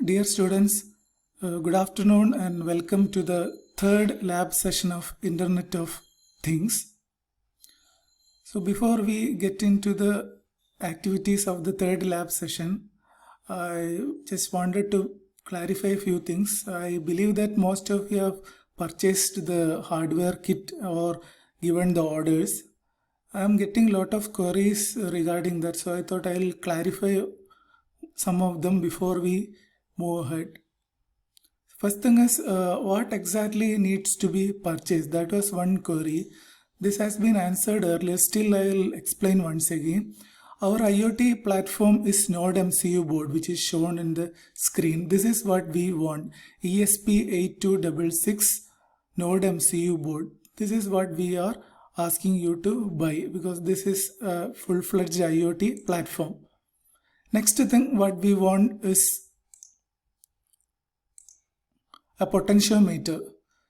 Dear students, good afternoon and welcome to the third lab session of Internet of Things. So before we get into the activities of the third lab session, I just wanted to clarify a few things. I believe that most of you have purchased the hardware kit or given the orders. I am getting a lot of queries regarding that, so I thought I'll clarify some of them before we move ahead. First thing is what exactly needs to be purchased. That was one query. This has been answered earlier. Still, I will explain once again. Our IoT platform is Node MCU board, which is shown in the screen. This is what we want. ESP8266 Node MCU board. This is what we are asking you to buy because this is a full-fledged IoT platform. Next thing what we want is a potentiometer.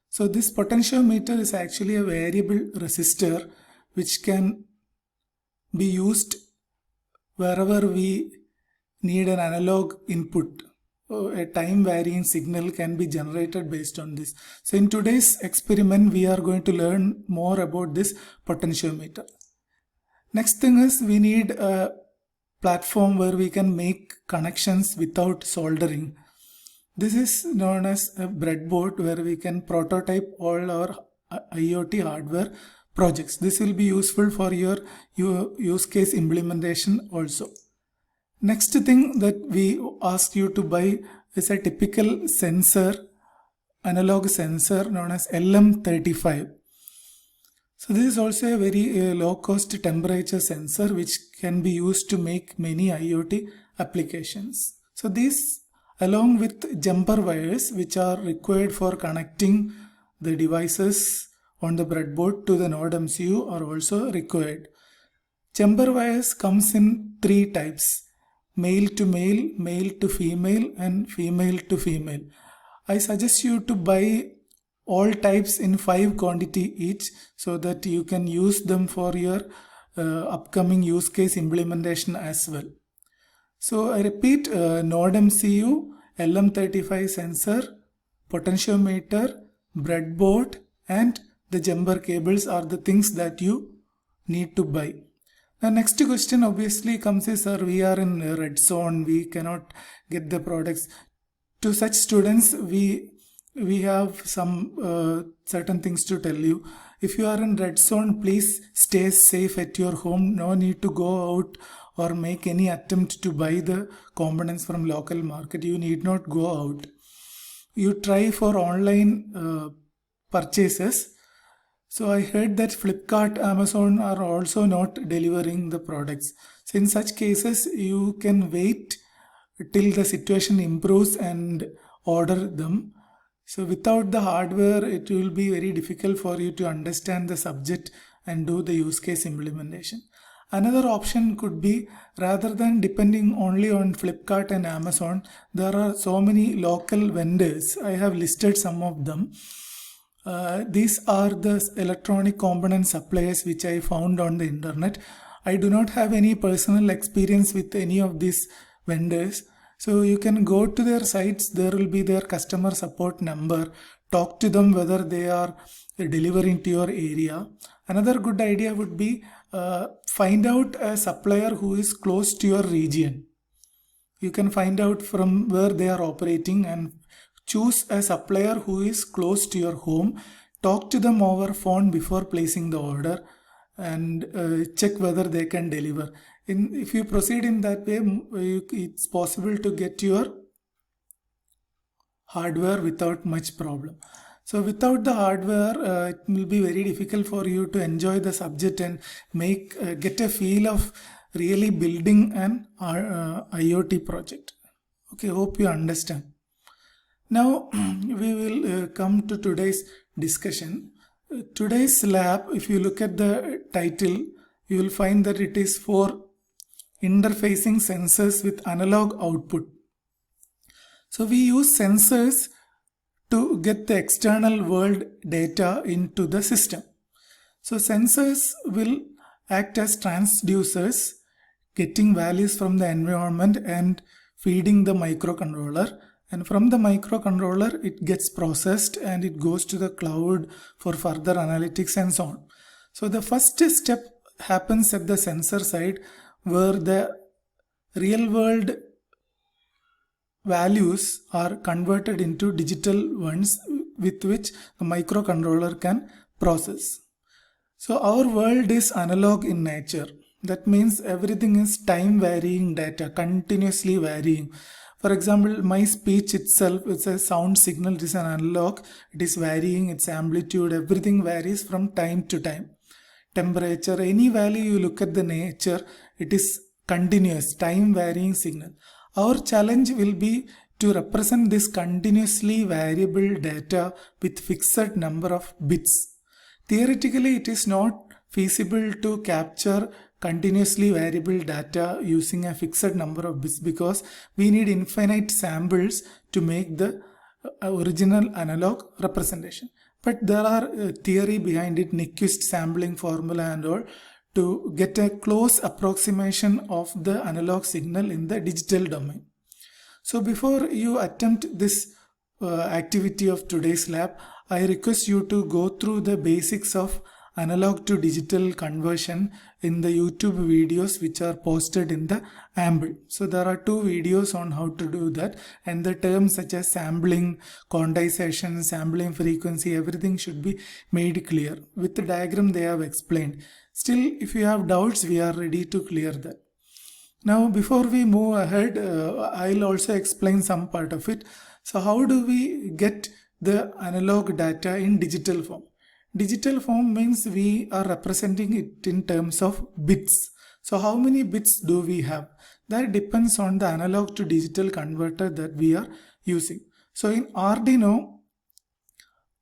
So this potentiometer is actually a variable resistor which can be used wherever we need an analog input. A time varying signal can be generated based on this. So in today's experiment we are going to learn more about this potentiometer. Next thing is we need a platform where we can make connections without soldering. This is known as a breadboard where we can prototype all our IoT hardware projects. This will be useful for your use case implementation also. Next thing that we ask you to buy is a typical sensor, analog sensor known as LM35. So this is also a very low cost temperature sensor which can be used to make many IoT applications. So these along with jumper wires which are required for connecting the devices on the breadboard to the Node MCU are also required. Jumper wires comes in three types: male to male, male to female and female to female. I suggest you to buy all types in 5 quantity each so that you can use them for your upcoming use case implementation as well. So I repeat, Node MCU, LM35 sensor, potentiometer, breadboard and the jumper cables are the things that you need to buy. The next question obviously comes is, sir, we are in a red zone, we cannot get the products. To such students, we have some certain things to tell you. If you are in red zone, please stay safe at your home. No need to go out or make any attempt to buy the components from local market. You need not go out. You try for online purchases. So I heard that Flipkart, Amazon are also not delivering the products. So in such cases, you can wait till the situation improves and order them. So without the hardware, it will be very difficult for you to understand the subject and do the use case implementation. Another option could be, rather than depending only on Flipkart and Amazon, there are so many local vendors. I have listed some of them. These are the electronic component suppliers which I found on the internet. I do not have any personal experience with any of these vendors. So you can go to their sites, there will be their customer support number, talk to them whether they are delivering to your area. Another good idea would be find out a supplier who is close to your region. You can find out from where they are operating and choose a supplier who is close to your home. Talk to them over phone before placing the order and check whether they can deliver. If you proceed in that way, it's possible to get your hardware without much problem. So without the hardware, it will be very difficult for you to enjoy the subject and get a feel of really building an IoT project. Okay, hope you understand. Now we will come to today's discussion. Today's lab, if you look at the title, you will find that it is for interfacing sensors with analog output. So we use sensors to get the external world data into the system. So sensors will act as transducers, getting values from the environment and feeding the microcontroller, and from the microcontroller it gets processed and it goes to the cloud for further analytics and so on. So the first step happens at the sensor side, where the real world values are converted into digital ones with which the microcontroller can process. So our world is analog in nature. That means everything is time varying data, continuously varying. For example, my speech itself is a sound signal, it is an analog, it is varying, its amplitude, everything varies from time to time. Temperature, any value you look at the nature, it is continuous, time varying signal. Our challenge will be to represent this continuously variable data with fixed number of bits. Theoretically, it is not feasible to capture continuously variable data using a fixed number of bits, because we need infinite samples to make the original analog representation. But there are theory behind it, Nyquist sampling formula and all, to get a close approximation of the analog signal in the digital domain. So before you attempt this activity of today's lab, I request you to go through the basics of analog to digital conversion in the YouTube videos which are posted in the AMBL. So there are 2 videos on how to do that, and the terms such as sampling, quantization, sampling frequency, everything should be made clear. With the diagram they have explained. Still, if you have doubts, we are ready to clear that. Now before we move ahead, I'll also explain some part of it. So how do we get the analog data in digital form? Digital form means we are representing it in terms of bits. So how many bits do we have? That depends on the analog to digital converter that we are using. So in Arduino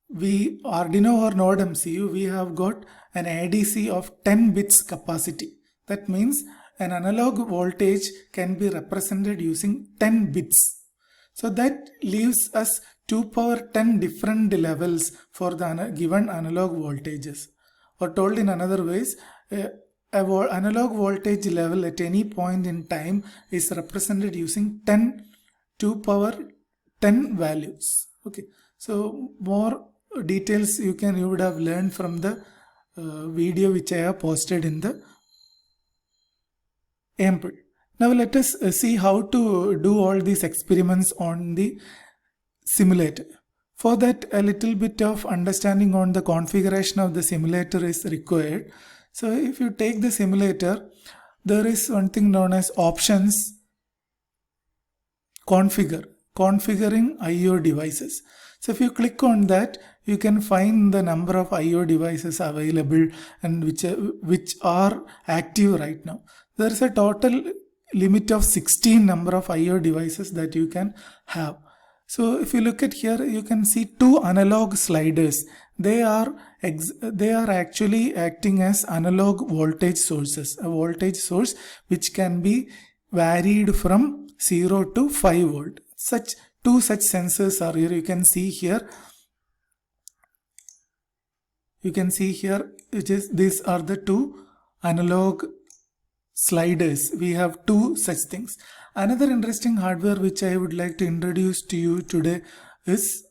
or Node MCU, we have got an ADC of 10 bits capacity. That means an analog voltage can be represented using 10 bits. So that leaves us 2 power 10 different levels for the given analog voltages. Or told in another ways, analog voltage level at any point in time is represented using 10 2 power 10 values. Okay, so more details you would have learned from the video which I have posted in the AMBL. Now let us see how to do all these experiments on the simulator. For that, a little bit of understanding on the configuration of the simulator is required. So if you take the simulator, there is one thing known as options, configuring IO devices. So if you click on that, you can find the number of IO devices available and which are active right now. There is a total limit of 16 number of IO devices that you can have. So if you look at here, you can see 2 analog sliders. They are actually acting as analog voltage sources. A voltage source which can be varied from 0 to 5 volt. Two such sensors are here. You can see here, these are the 2 analog sliders. We have 2 such things. Another interesting hardware which I would like to introduce to you today is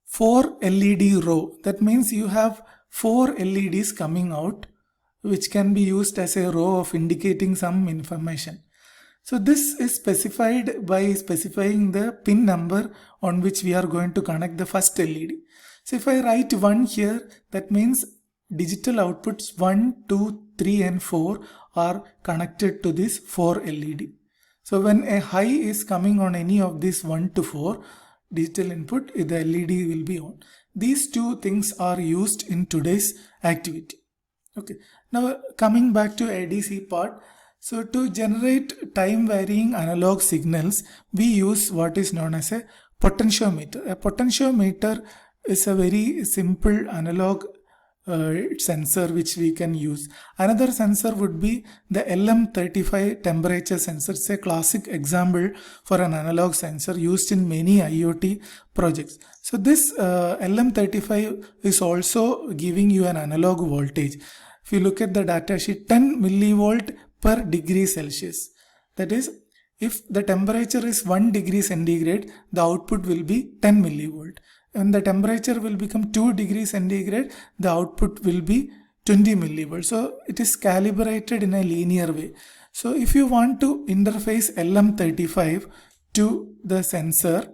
4 LED row. That means you have 4 LEDs coming out which can be used as a row of indicating some information. So this is specified by specifying the pin number on which we are going to connect the first LED. So if I write 1 here, that means digital outputs 1, 2, 3 and 4 are connected to this 4 LED. So when a high is coming on any of these 1 to 4 digital input, the LED will be on. These 2 things are used in today's activity. Okay. Now coming back to ADC part. So to generate time varying analog signals, we use what is known as a potentiometer. A potentiometer is a very simple analog sensor which we can use. Another sensor would be the LM35 temperature sensor. It's a classic example for an analog sensor used in many IoT projects. So this LM35 is also giving you an analog voltage. If you look at the data sheet, 10 millivolt per degree Celsius. That is, If the temperature is 1 degree centigrade, the output will be 10 millivolt. When the temperature will become 2 degrees centigrade, the output will be 20 millivolts. So it is calibrated in a linear way. So if you want to interface LM35 to the sensor,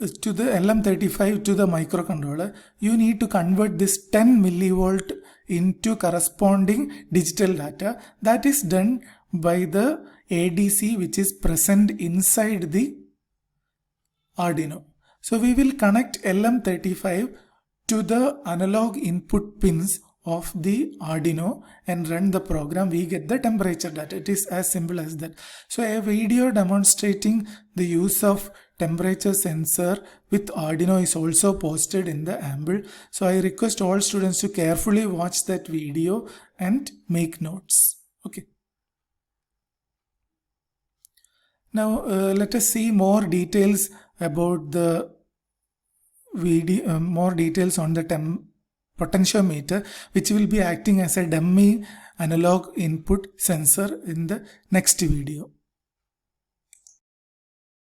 to the LM35 to the microcontroller, you need to convert this 10 millivolt into corresponding digital data. That is done by the ADC which is present inside the Arduino. So we will connect LM35 to the analog input pins of the Arduino and run the program. We get the temperature data. It is as simple as that. So a video demonstrating the use of temperature sensor with Arduino is also posted in the AMBL. So I request all students to carefully watch that video and make notes. Okay. Now let us see more details about the video, more details on the potentiometer, which will be acting as a dummy analog input sensor in the next video.